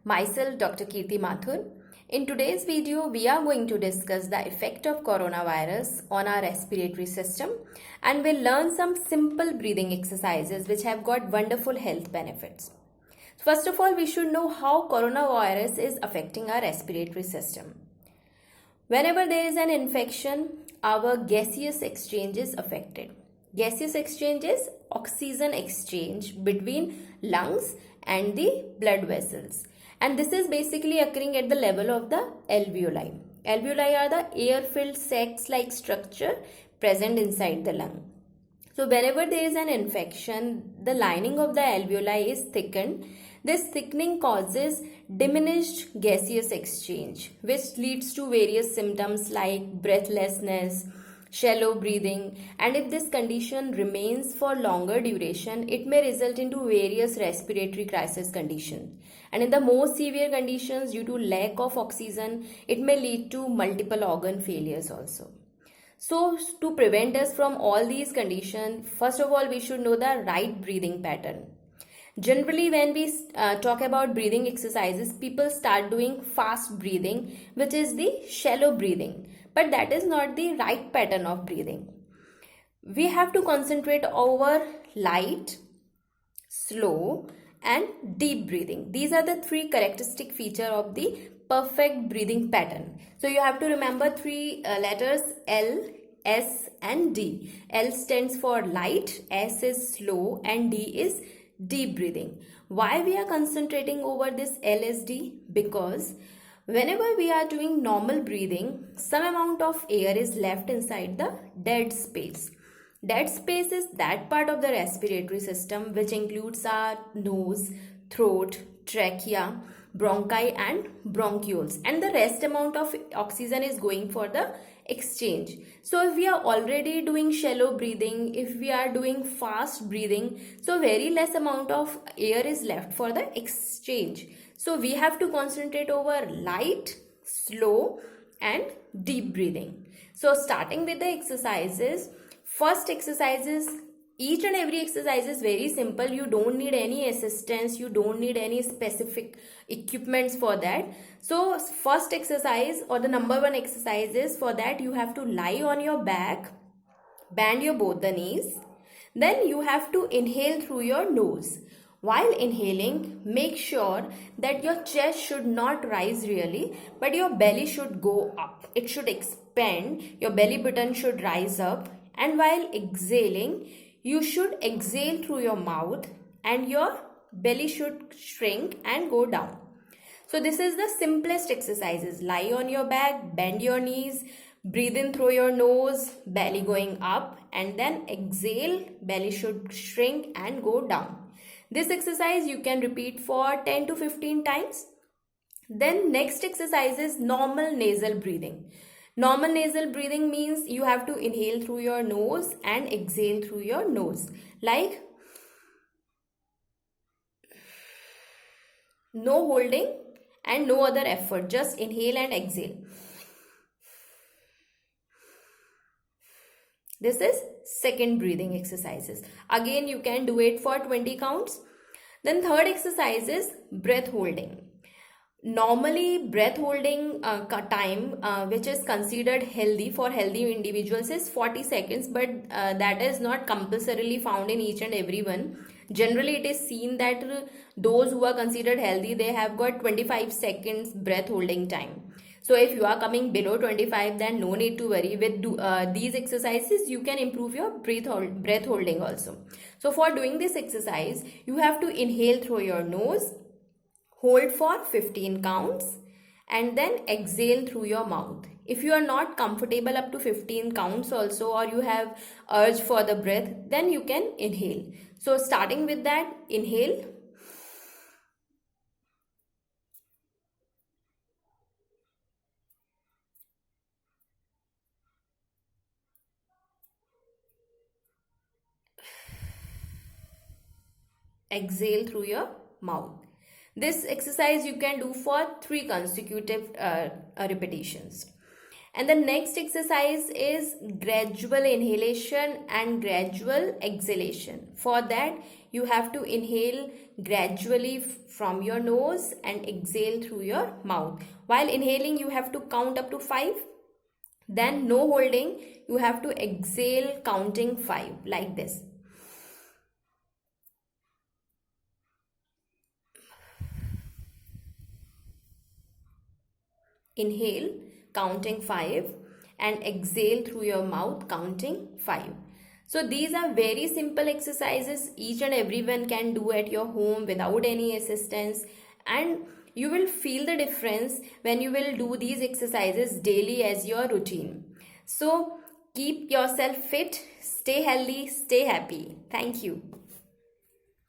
Myself, Dr. Kirti Mathur. In today's video, we are going to discuss the effect of coronavirus on our respiratory system and we'll learn some simple breathing exercises which have got wonderful health benefits. First of all, we should know how coronavirus is affecting our respiratory system. Whenever there is an infection, our gaseous exchange is affected. Gaseous exchange is oxygen exchange between lungs and the blood vessels. And this is basically occurring at the level of the alveoli. Alveoli are the air-filled sacs-like structure present inside the lung. So whenever there is an infection, the lining of the alveoli is thickened. This thickening causes diminished gaseous exchange, which leads to various symptoms like breathlessness, shallow breathing, and if this condition remains for longer duration, it may result into various respiratory crisis conditions. And in the most severe conditions, due to lack of oxygen, it may lead to multiple organ failures also. So to prevent us from all these conditions, first of all, we should know the right breathing pattern. Generally, when we talk about breathing exercises, people start doing fast breathing, which is the shallow breathing. But that is not the right pattern of breathing. We have to concentrate over light, slow, and deep breathing. These are the three characteristic features of the perfect breathing pattern. So you have to remember three letters L, S, and D. L stands for light, S is slow, and D is deep breathing. Why we are concentrating over this LSD? Because whenever we are doing normal breathing, some amount of air is left inside the dead space. Dead space is that part of the respiratory system which includes our nose, throat, trachea, bronchi and bronchioles, and the rest amount of oxygen is going for the exchange. So if we are already doing shallow breathing, if we are doing fast breathing, so very less amount of air is left for the exchange. So we have to concentrate over light, slow and deep breathing. So starting with the exercises, first exercises, each and every exercise is very simple. You don't need any assistance. You don't need any specific equipments for that. So first exercise or the number one exercise is, for that you have to lie on your back, bend your both the knees. Then you have to inhale through your nose. While inhaling, make sure that your chest should not rise really, but your belly should go up. It should expand. Your belly button should rise up. And while exhaling, you should exhale through your mouth and your belly should shrink and go down. So this is the simplest exercises. Lie on your back, bend your knees, breathe in through your nose, belly going up, and then exhale, belly should shrink and go down. This exercise you can repeat for 10 to 15 times. Then next exercise is normal nasal breathing. Normal nasal breathing means you have to inhale through your nose and exhale through your nose. Like no holding and no other effort. Just inhale and exhale. This is second breathing exercises. Again, you can do it for 20 counts. Then third exercise is breath holding. Normally, breath holding time which is considered healthy for healthy individuals is 40 seconds, but that is not compulsorily found in each and every one. Generally, it is seen that those who are considered healthy, they have got 25 seconds breath holding time. So if you are coming below 25, then no need to worry. With these exercises, you can improve your breath holding also. So for doing this exercise, you have to inhale through your nose, hold for 15 counts and then exhale through your mouth. If you are not comfortable up to 15 counts also, or you have urge for the breath, then you can inhale. So starting with that, inhale. Exhale through your mouth. This exercise you can do for 3 consecutive repetitions. And the next exercise is gradual inhalation and gradual exhalation. For that, you have to inhale gradually from your nose and exhale through your mouth. While inhaling, you have to count up to 5. Then no holding, you have to exhale counting 5 like this. Inhale counting 5 and exhale through your mouth counting 5. So these are very simple exercises, each and everyone can do at your home without any assistance, and you will feel the difference when you will do these exercises daily as your routine. So keep yourself fit, stay healthy, stay happy. Thank you.